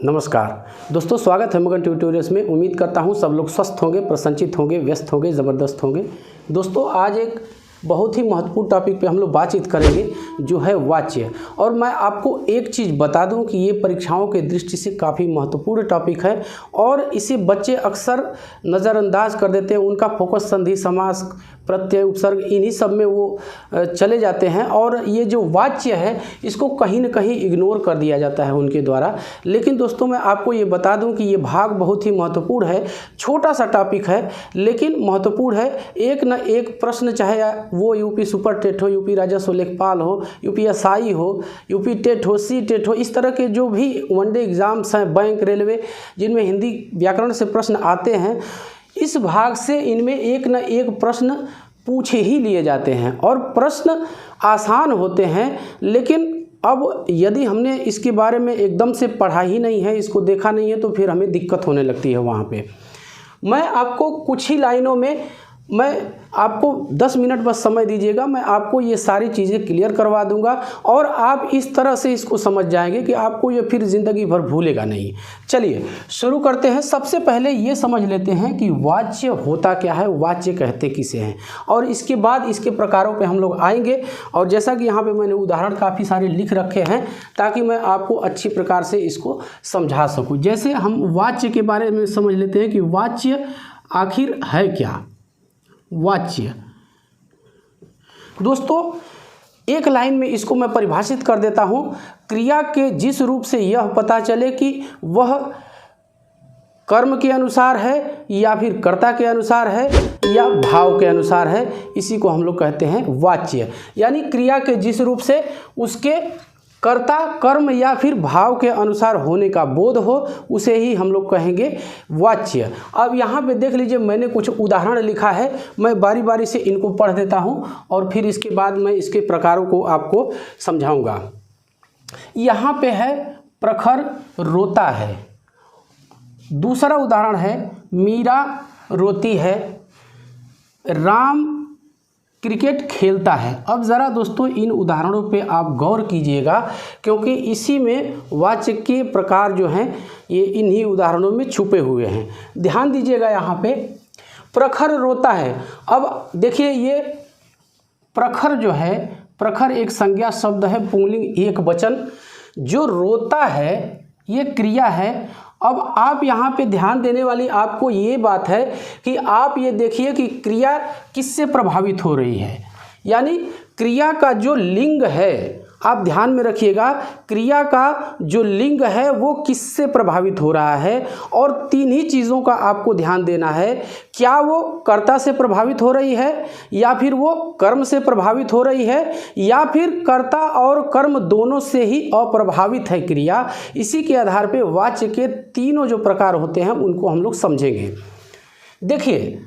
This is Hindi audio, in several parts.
नमस्कार दोस्तों, स्वागत है मगन ट्यूटोरियल्स में। उम्मीद करता हूँ सब लोग स्वस्थ होंगे, प्रसन्नचित होंगे, व्यस्त होंगे, ज़बरदस्त होंगे। दोस्तों आज एक बहुत ही महत्वपूर्ण टॉपिक पे हम लोग बातचीत करेंगे जो है वाच्य। और मैं आपको एक चीज़ बता दूं कि ये परीक्षाओं के दृष्टि से काफ़ी महत्वपूर्ण टॉपिक है और इसे बच्चे अक्सर नज़रअंदाज कर देते हैं। उनका फोकस संधि, समास, प्रत्यय, उपसर्ग इन्हीं सब में वो चले जाते हैं और ये जो वाच्य है इसको कहीं न कहीं इग्नोर कर दिया जाता है उनके द्वारा। लेकिन दोस्तों मैं आपको ये बता दूं कि ये भाग बहुत ही महत्वपूर्ण है। छोटा सा टॉपिक है लेकिन महत्वपूर्ण है। एक न एक प्रश्न, चाहे वो यूपी सुपर टेट हो, यूपी राजस्व लेखपाल हो, यूपी एसआई हो, यूपी टेट हो, सी टेट हो, इस तरह के जो भी वनडे एग्ज़ाम्स हैं, बैंक, रेलवे, जिनमें हिंदी व्याकरण से प्रश्न आते हैं, इस भाग से इनमें एक न एक प्रश्न पूछे ही लिए जाते हैं और प्रश्न आसान होते हैं। लेकिन अब यदि हमने इसके बारे में एकदम से पढ़ा ही नहीं है, इसको देखा नहीं है, तो फिर हमें दिक्कत होने लगती है वहाँ पे। मैं आपको कुछ ही लाइनों में, मैं आपको 10 मिनट बस समय दीजिएगा, मैं आपको ये सारी चीज़ें क्लियर करवा दूंगा और आप इस तरह से इसको समझ जाएंगे कि आपको ये फिर ज़िंदगी भर भूलेगा नहीं। चलिए शुरू करते हैं। सबसे पहले ये समझ लेते हैं कि वाच्य होता क्या है, वाच्य कहते किसे हैं, और इसके बाद इसके प्रकारों पे हम लोग आएंगे। और जैसा कि यहाँ पे मैंने उदाहरण काफ़ी सारे लिख रखे हैं ताकि मैं आपको अच्छी प्रकार से इसको समझा सकूँ। जैसे हम वाच्य के बारे में समझ लेते हैं कि वाच्य आखिर है क्या। वाच्य दोस्तों एक लाइन में इसको मैं परिभाषित कर देता हूं। क्रिया के जिस रूप से यह पता चले कि वह कर्म के अनुसार है या फिर कर्ता के अनुसार है या भाव के अनुसार है, इसी को हम लोग कहते हैं वाच्य। यानी क्रिया के जिस रूप से उसके कर्ता, कर्म या फिर भाव के अनुसार होने का बोध हो, उसे ही हम लोग कहेंगे वाच्य। अब यहाँ पे देख लीजिए, मैंने कुछ उदाहरण लिखा है, मैं बारी बारी से इनको पढ़ देता हूँ और फिर इसके बाद मैं इसके प्रकारों को आपको समझाऊंगा। यहाँ पे है प्रखर रोता है। दूसरा उदाहरण है मीरा रोती है। राम क्रिकेट खेलता है। अब ज़रा दोस्तों इन उदाहरणों पे आप गौर कीजिएगा क्योंकि इसी में वाच्य के प्रकार जो हैं ये इन्हीं उदाहरणों में छुपे हुए हैं। ध्यान दीजिएगा यहाँ पे प्रखर रोता है। अब देखिए ये प्रखर जो है, प्रखर एक संज्ञा शब्द है, पुल्लिंग एक वचन। जो रोता है ये क्रिया है। अब आप यहाँ पे ध्यान देने वाली आपको ये बात है कि आप ये देखिए कि क्रिया किससे प्रभावित हो रही है। यानी क्रिया का जो लिंग है, आप ध्यान में रखिएगा, क्रिया का जो लिंग है वो किससे प्रभावित हो रहा है। और तीन ही चीज़ों का आपको ध्यान देना है। क्या वो कर्ता से प्रभावित हो रही है, या फिर वो कर्म से प्रभावित हो रही है, या फिर कर्ता और कर्म दोनों से ही अप्रभावित है क्रिया। इसी के आधार पे वाच्य के तीनों जो प्रकार होते हैं उनको हम लोग समझेंगे। देखिए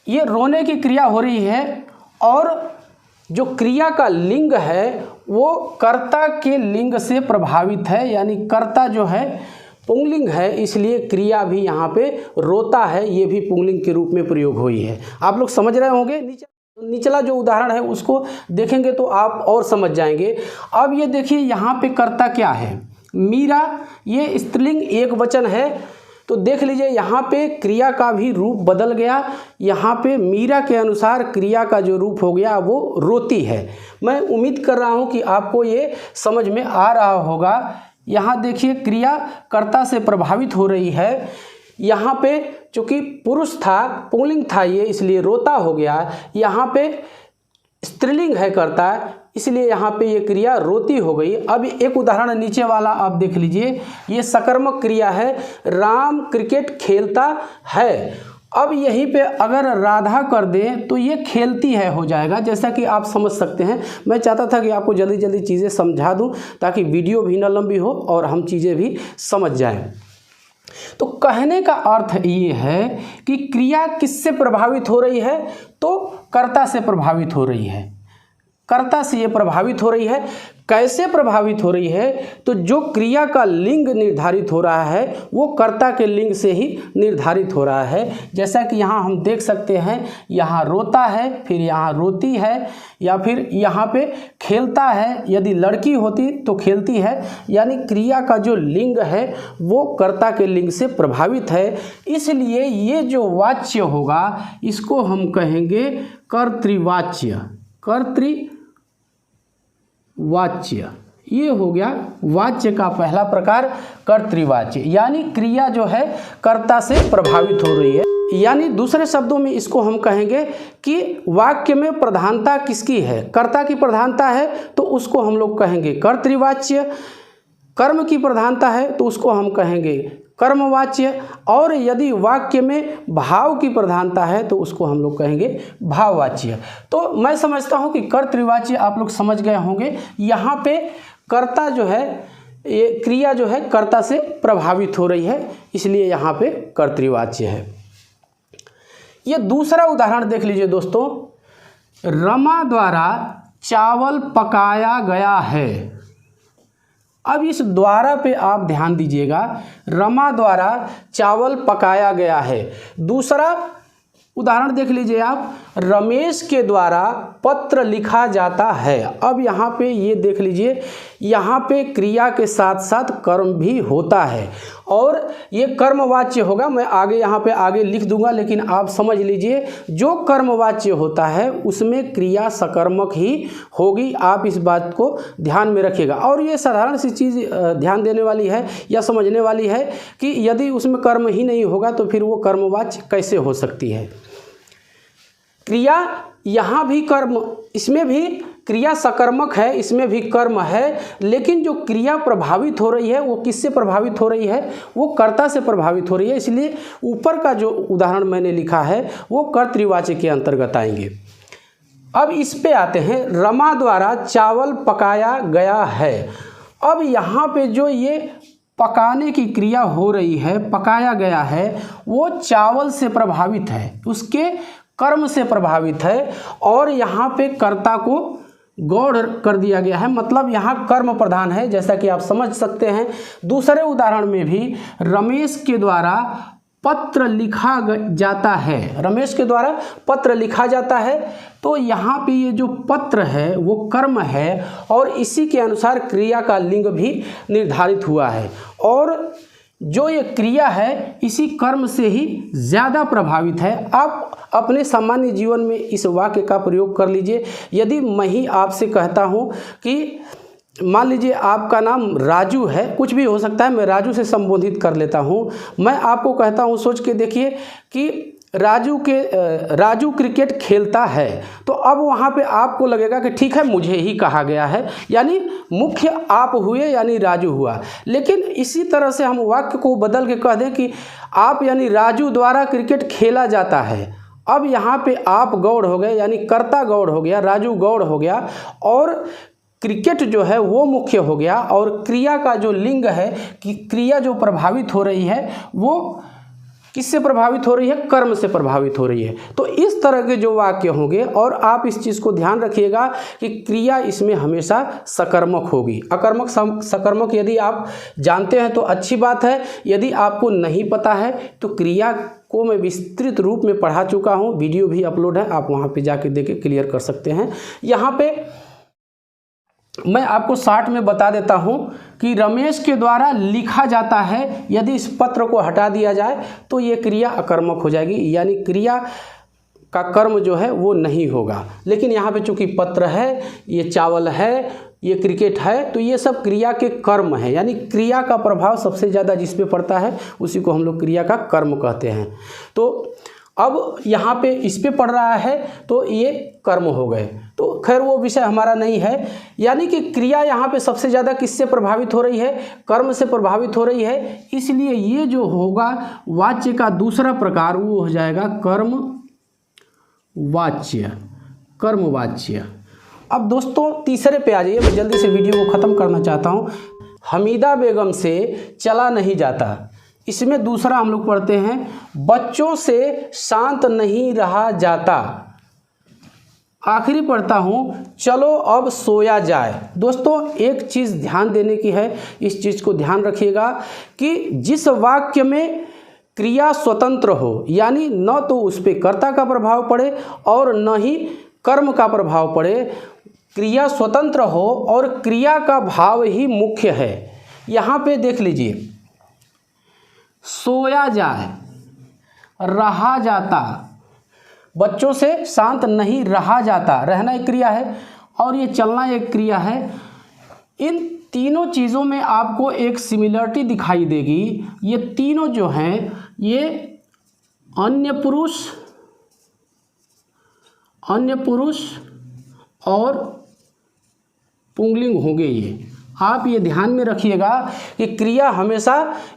ये रोने की क्रिया हो रही है और जो क्रिया का लिंग है वो कर्ता के लिंग से प्रभावित है। यानी कर्ता जो है पुंलिंग है, इसलिए क्रिया भी यहाँ पे रोता है, ये भी पुंलिंग के रूप में प्रयोग हुई है। आप लोग समझ रहे होंगे। निचला जो उदाहरण है उसको देखेंगे तो आप और समझ जाएंगे। अब ये देखिए यहाँ पे कर्ता क्या है, मीरा, ये स्त्रीलिंग एक वचन है। तो देख लीजिए यहाँ पे क्रिया का भी रूप बदल गया। यहाँ पे मीरा के अनुसार क्रिया का जो रूप हो गया वो रोती है। मैं उम्मीद कर रहा हूँ कि आपको ये समझ में आ रहा होगा। यहाँ देखिए क्रिया कर्ता से प्रभावित हो रही है। यहाँ पे चूँकि पुरुष था, पुल्लिंग था ये, इसलिए रोता हो गया। यहाँ पे स्त्रीलिंग है कर्ता, इसलिए यहाँ पे ये क्रिया रोती हो गई। अब एक उदाहरण नीचे वाला आप देख लीजिए, ये सकर्मक क्रिया है, राम क्रिकेट खेलता है। अब यहीं पे अगर राधा कर दें तो ये खेलती है हो जाएगा, जैसा कि आप समझ सकते हैं। मैं चाहता था कि आपको जल्दी जल्दी चीज़ें समझा दूं ताकि वीडियो भी ना लंबी हो और हम चीज़ें भी समझ जाएं। तो कहने का अर्थ ये है कि क्रिया किससे प्रभावित हो रही है, तो कर्ता से प्रभावित हो रही है। कर्ता से ये प्रभावित हो रही है। कैसे प्रभावित हो रही है? तो जो क्रिया का लिंग निर्धारित हो रहा है वो कर्ता के लिंग से ही निर्धारित हो रहा है। जैसा कि यहाँ हम देख सकते हैं, यहाँ रोता है, फिर यहाँ रोती है, या फिर यहाँ पे खेलता है, यदि लड़की होती तो खेलती है, यानी क्रिया का जो लिंग है वो कर्ता के लिंग से प्रभावित है। इसलिए ये जो वाच्य होगा इसको हम कहेंगे कर्तृवाच्य। कर्तृवाच्य ये हो गया वाच्य का पहला प्रकार, कर्तृवाच्य, यानी क्रिया जो है कर्ता से प्रभावित हो रही है। यानी दूसरे शब्दों में इसको हम कहेंगे कि वाक्य में प्रधानता किसकी है? कर्ता की प्रधानता है तो उसको हम लोग कहेंगे कर्तृवाच्य। कर्म की प्रधानता है तो उसको हम कहेंगे कर्मवाच्य। और यदि वाक्य में भाव की प्रधानता है तो उसको हम लोग कहेंगे भाववाच्य। तो मैं समझता हूँ कि कर्तृवाच्य आप लोग समझ गए होंगे। यहाँ पे कर्ता जो है, ये क्रिया जो है कर्ता से प्रभावित हो रही है, इसलिए यहाँ पे कर्तृवाच्य है। ये दूसरा उदाहरण देख लीजिए दोस्तों। रमा द्वारा चावल पकाया गया है। अब इस द्वारा पे आप ध्यान दीजिएगा, रमा द्वारा चावल पकाया गया है। दूसरा उदाहरण देख लीजिए आप, रमेश के द्वारा पत्र लिखा जाता है। अब यहाँ पे ये देख लीजिए, यहाँ पे क्रिया के साथ साथ कर्म भी होता है और ये कर्मवाच्य होगा। मैं आगे यहाँ पे आगे लिख दूंगा, लेकिन आप समझ लीजिए जो कर्मवाच्य होता है उसमें क्रिया सकर्मक ही होगी। आप इस बात को ध्यान में रखिएगा। और ये साधारण सी चीज़ ध्यान देने वाली है या समझने वाली है कि यदि उसमें कर्म ही नहीं होगा तो फिर वो कर्मवाच्य कैसे हो सकती है। क्रिया यहाँ भी कर्म, इसमें भी क्रिया सकर्मक है, इसमें भी कर्म है, लेकिन जो क्रिया प्रभावित हो रही है वो किससे प्रभावित हो रही है? वो कर्ता से प्रभावित हो रही है। इसलिए ऊपर का जो उदाहरण मैंने लिखा है वो कर्तृवाच्य के अंतर्गत आएंगे। अब इस पे आते हैं, रमा द्वारा चावल पकाया गया है। अब यहाँ पे जो ये पकाने की क्रिया हो रही है, पकाया गया है, वो चावल से प्रभावित है, उसके कर्म से प्रभावित है और यहाँ पे कर्ता को गौड़ कर दिया गया है, मतलब यहाँ कर्म प्रधान है, जैसा कि आप समझ सकते हैं। दूसरे उदाहरण में भी रमेश के द्वारा पत्र लिखा जाता है, रमेश के द्वारा पत्र लिखा जाता है, तो यहाँ पे ये जो पत्र है वो कर्म है और इसी के अनुसार क्रिया का लिंग भी निर्धारित हुआ है और जो ये क्रिया है इसी कर्म से ही ज़्यादा प्रभावित है। आप अपने सामान्य जीवन में इस वाक्य का प्रयोग कर लीजिए। यदि मैं ही आपसे कहता हूँ कि मान लीजिए आपका नाम राजू है, कुछ भी हो सकता है, मैं राजू से संबोधित कर लेता हूँ। मैं आपको कहता हूँ, सोच के देखिए कि राजू क्रिकेट खेलता है, तो अब वहाँ पे आपको लगेगा कि ठीक है मुझे ही कहा गया है, यानी मुख्य आप हुए यानी राजू हुआ। लेकिन इसी तरह से हम वाक्य को बदल के कह दें कि आप यानी राजू द्वारा क्रिकेट खेला जाता है। अब यहाँ पे आप गौड़ हो गए, यानी कर्ता गौड़ हो गया, राजू गौड़ हो गया और क्रिकेट जो है वो मुख्य हो गया और क्रिया का जो लिंग है कि क्रिया जो प्रभावित हो रही है वो किससे प्रभावित हो रही है? कर्म से प्रभावित हो रही है। तो इस तरह के जो वाक्य होंगे, और आप इस चीज़ को ध्यान रखिएगा कि क्रिया इसमें हमेशा सकर्मक होगी। अकर्मक सकर्मक यदि आप जानते हैं तो अच्छी बात है, यदि आपको नहीं पता है तो क्रिया को मैं विस्तृत रूप में पढ़ा चुका हूँ, वीडियो भी अपलोड है, आप वहाँ पे जाके देख के क्लियर कर सकते हैं। यहाँ पे मैं आपको शॉर्ट में बता देता हूं कि रमेश के द्वारा लिखा जाता है, यदि इस पत्र को हटा दिया जाए तो ये क्रिया अकर्मक हो जाएगी, यानी क्रिया का कर्म जो है वो नहीं होगा। लेकिन यहाँ पे चूंकि पत्र है, ये चावल है, ये क्रिकेट है, तो ये सब क्रिया के कर्म है, यानी क्रिया का प्रभाव सबसे ज़्यादा जिस पे पड़ता है उसी को हम लोग क्रिया का कर्म कहते हैं। तो अब यहाँ पे इस पे पड़ रहा है तो ये कर्म हो गए, तो खैर वो विषय हमारा नहीं है। यानी कि क्रिया यहाँ पे सबसे ज़्यादा किससे प्रभावित हो रही है? कर्म से प्रभावित हो रही है। इसलिए ये जो होगा वाच्य का दूसरा प्रकार वो हो जाएगा कर्मवाच्य, कर्मवाच्य। अब दोस्तों तीसरे पे आ जाइए, मैं जल्दी से वीडियो को ख़त्म करना चाहता हूँ। हमीदा बेगम से चला नहीं जाता, इसमें दूसरा हम लोग पढ़ते हैं, बच्चों से शांत नहीं रहा जाता। आखिरी पढ़ता हूँ, चलो अब सोया जाए। दोस्तों एक चीज़ ध्यान देने की है, इस चीज़ को ध्यान रखिएगा कि जिस वाक्य में क्रिया स्वतंत्र हो, यानी न तो उस पर कर्ता का प्रभाव पड़े और न ही कर्म का प्रभाव पड़े, क्रिया स्वतंत्र हो और क्रिया का भाव ही मुख्य है। यहाँ पे देख लीजिए, सोया जाए, रहा जाता, बच्चों से शांत नहीं रहा जाता, रहना एक क्रिया है और ये चलना एक क्रिया है। इन तीनों चीज़ों में आपको एक सिमिलरिटी दिखाई देगी। ये तीनों जो हैं ये अन्य पुरुष और पुंगलिंग होंगे। ये आप ये ध्यान में रखिएगा कि क्रिया हमेशा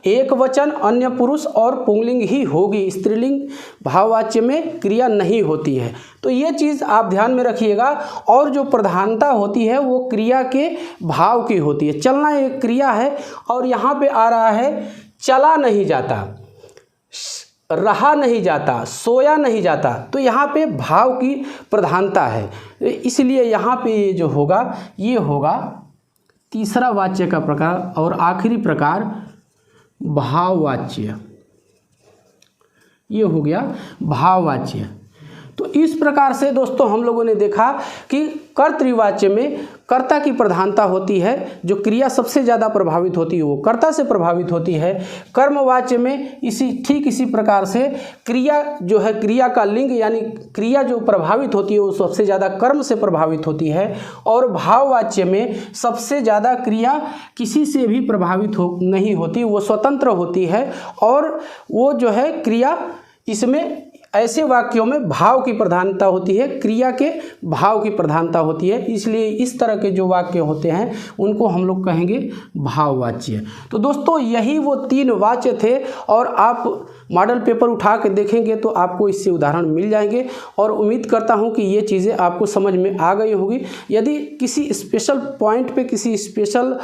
एक वचन, अन्य पुरुष और पुंगलिंग ही होगी, स्त्रीलिंग भाववाच्य में क्रिया नहीं होती है। तो ये चीज़ आप ध्यान में रखिएगा। और जो प्रधानता होती है वो क्रिया के भाव की होती है। चलना एक क्रिया है और यहाँ पे आ रहा है चला नहीं जाता, रहा नहीं जाता, सोया नहीं जाता, तो यहाँ पे भाव की प्रधानता है। इसलिए यहाँ पे ये जो होगा ये होगा तीसरा वाच्य का प्रकार और आखिरी प्रकार भाववाच्य। ये हो गया भाववाच्य। तो इस प्रकार से दोस्तों हम लोगों ने देखा कि कर्तृवाच्य में कर्ता की प्रधानता होती है, जो क्रिया सबसे ज़्यादा प्रभावित होती है वो कर्ता से प्रभावित होती है। कर्मवाच्य में ठीक इसी प्रकार से क्रिया जो है, क्रिया का लिंग यानी क्रिया जो प्रभावित होती है वो सबसे ज़्यादा कर्म से प्रभावित होती है। और भाववाच्य में सबसे ज़्यादा क्रिया किसी से भी प्रभावित नहीं होती, वो स्वतंत्र होती है। और वो जो है क्रिया, इसमें ऐसे वाक्यों में भाव की प्रधानता होती है, क्रिया के भाव की प्रधानता होती है। इसलिए इस तरह के जो वाक्य होते हैं उनको हम लोग कहेंगे भाववाच्य। तो दोस्तों यही वो तीन वाच्य थे और आप मॉडल पेपर उठा के देखेंगे तो आपको इससे उदाहरण मिल जाएंगे। और उम्मीद करता हूँ कि ये चीज़ें आपको समझ में आ गई होगी। यदि किसी स्पेशल पॉइंट पे, किसी स्पेशल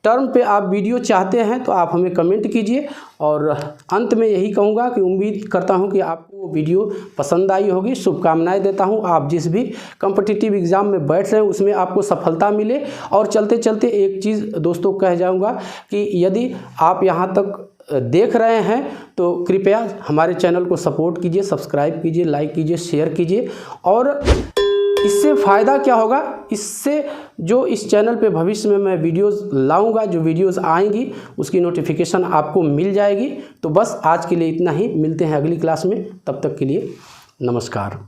टर्म पे आप वीडियो चाहते हैं तो आप हमें कमेंट कीजिए। और अंत में यही कहूँगा कि उम्मीद करता हूँ कि आपको वीडियो पसंद आई होगी। शुभकामनाएं देता हूँ। आप जिस भी कॉम्पिटिटिव एग्ज़ाम में बैठ रहे हैं उसमें आपको सफलता मिले। और चलते चलते एक चीज़ दोस्तों कह जाऊँगा कि यदि आप यहाँ तक देख रहे हैं तो कृपया हमारे चैनल को सपोर्ट कीजिए, सब्सक्राइब कीजिए, लाइक कीजिए, शेयर कीजिए। और इससे फ़ायदा क्या होगा, इससे जो इस चैनल पे भविष्य में मैं वीडियोस लाऊंगा, जो वीडियोस आएंगी उसकी नोटिफिकेशन आपको मिल जाएगी। तो बस आज के लिए इतना ही, मिलते हैं अगली क्लास में, तब तक के लिए नमस्कार।